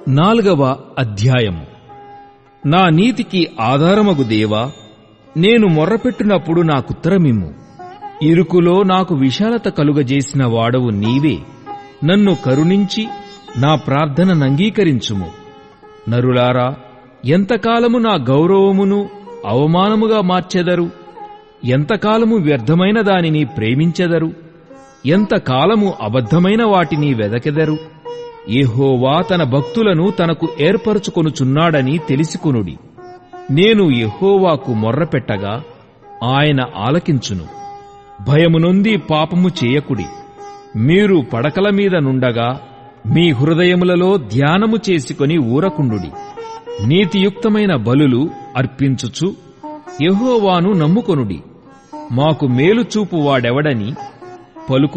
4వ అధ్యాయము. నా నీతికి ఆధారమగు దేవా, నేను మొర్రపెట్టినప్పుడు నాకుత్తరమిమ్ము. ఇరుకులో నాకు విశాలత కలుగజేసిన వాడవు నీవే. నన్ను కరుణించి నా ప్రార్థననంగీకరించుము. నరులారా, ఎంతకాలము నా గౌరవమును అవమానముగా మార్చెదరు? ఎంతకాలము వ్యర్థమైన దానిని ప్రేమించెదరు? ఎంతకాలము అబద్ధమైన వాటిని వెదకెదరు? యెహోవా తన భక్తులను తనకు ఏర్పరచుకొనుచున్నాడని తెలిసికొనుడి. నేను యెహోవాకు మొర్రపెట్టగా ఆయన ఆలకించును. భయమునొంది పాపము చేయకుడి. మీరు పడకల మీద నుండగా మీ హృదయములలో ధ్యానము చేసుకొని ఊరకుండుడి. నీతియుక్తమైన బలులు అర్పించుచు యెహోవాను నమ్ముకొనుడి. మాకు మేలు చూపు వాడెవడని పలుకు